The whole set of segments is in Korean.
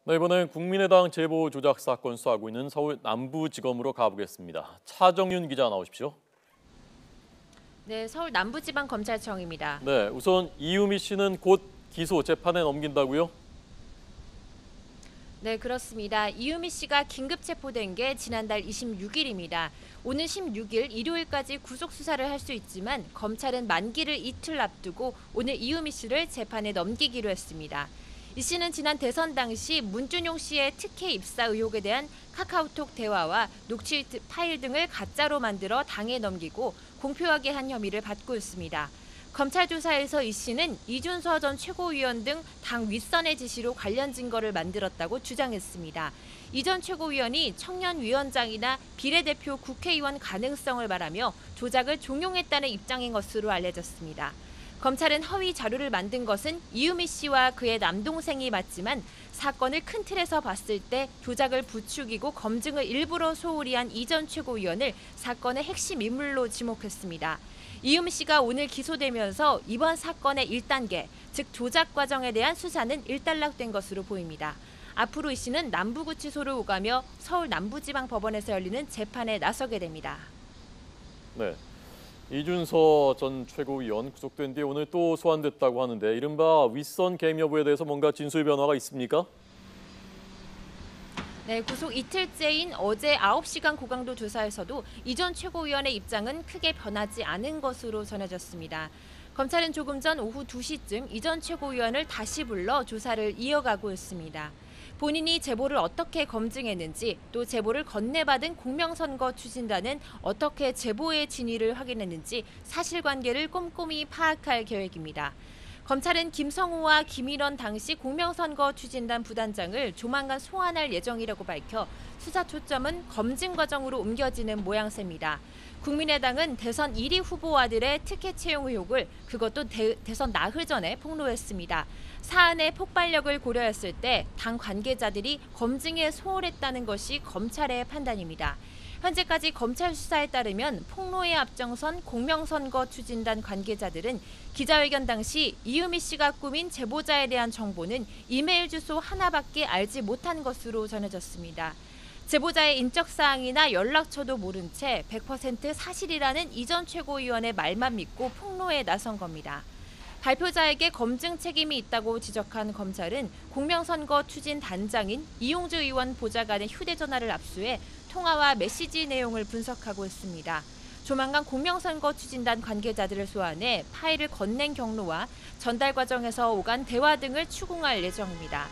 네, 이번엔 국민의당 제보 조작 사건 수사하고 있는 서울 남부지검으로 가보겠습니다. 차정윤 기자 나오십시오. 네, 서울 남부지방검찰청입니다. 네, 우선 이유미 씨는 곧 기소 재판에 넘긴다고요? 네, 그렇습니다. 이유미 씨가 긴급 체포된 게 지난달 26일입니다. 오늘 16일 일요일까지 구속 수사를 할 수 있지만 검찰은 만기를 이틀 앞두고 오늘 이유미 씨를 재판에 넘기기로 했습니다. 이 씨는 지난 대선 당시 문준용 씨의 특혜 입사 의혹에 대한 카카오톡 대화와 녹취 파일 등을 가짜로 만들어 당에 넘기고 공표하게 한 혐의를 받고 있습니다. 검찰 조사에서 이 씨는 이준서 전 최고위원 등 당 윗선의 지시로 관련 증거를 만들었다고 주장했습니다. 이 전 최고위원이 청년위원장이나 비례대표 국회의원 가능성을 말하며 조작을 종용했다는 입장인 것으로 알려졌습니다. 검찰은 허위 자료를 만든 것은 이유미 씨와 그의 남동생이 맞지만 사건을 큰 틀에서 봤을 때 조작을 부추기고 검증을 일부러 소홀히 한 이 전 최고위원을 사건의 핵심 인물로 지목했습니다. 이유미 씨가 오늘 기소되면서 이번 사건의 1단계, 즉 조작 과정에 대한 수사는 일단락된 것으로 보입니다. 앞으로 이 씨는 남부구치소를 오가며 서울 남부지방법원에서 열리는 재판에 나서게 됩니다. 네, 이준서 전 최고위원 구속된 뒤에 오늘 또 소환됐다고 하는데 이른바 윗선 개입 여부에 대해서 뭔가 진술 변화가 있습니까? 네, 구속 이틀째인 어제 9시간 고강도 조사에서도 이 전 최고위원의 입장은 크게 변하지 않은 것으로 전해졌습니다. 검찰은 조금 전 오후 2시쯤 이 전 최고위원을 다시 불러 조사를 이어가고 있습니다. 본인이 제보를 어떻게 검증했는지 또 제보를 건네받은 공명선거 추진단은 어떻게 제보의 진위를 확인했는지 사실관계를 꼼꼼히 파악할 계획입니다. 검찰은 김성호와 김일원 당시 공명선거 추진단 부단장을 조만간 소환할 예정이라고 밝혀 수사 초점은 검증 과정으로 옮겨지는 모양새입니다. 국민의당은 대선 1위 후보아들의 특혜 채용 의혹을 그것도 대선 나흘 전에 폭로했습니다. 사안의 폭발력을 고려했을 때 당 관계자들이 검증에 소홀했다는 것이 검찰의 판단입니다. 현재까지 검찰 수사에 따르면 폭로에 앞장선 공명선거 추진단 관계자들은 기자회견 당시 이유미 씨가 꾸민 제보자에 대한 정보는 이메일 주소 하나밖에 알지 못한 것으로 전해졌습니다. 제보자의 인적사항이나 연락처도 모른 채 100% 사실이라는 이 전 최고위원의 말만 믿고 폭로에 나선 겁니다. 발표자에게 검증 책임이 있다고 지적한 검찰은 공명선거 추진 단장인 이용주 의원 보좌관의 휴대전화를 압수해 통화와 메시지 내용을 분석하고 있습니다. 조만간 공명선거 추진단 관계자들을 소환해 파일을 건넨 경로와 전달 과정에서 오간 대화 등을 추궁할 예정입니다.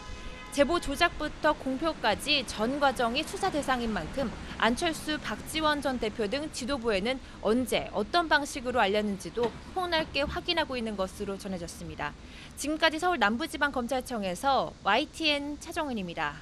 제보 조작부터 공표까지 전 과정이 수사 대상인 만큼 안철수, 박지원 전 대표 등 지도부에는 언제 어떤 방식으로 알렸는지도 폭넓게 확인하고 있는 것으로 전해졌습니다. 지금까지 서울 남부지방검찰청에서 YTN 차정은입니다.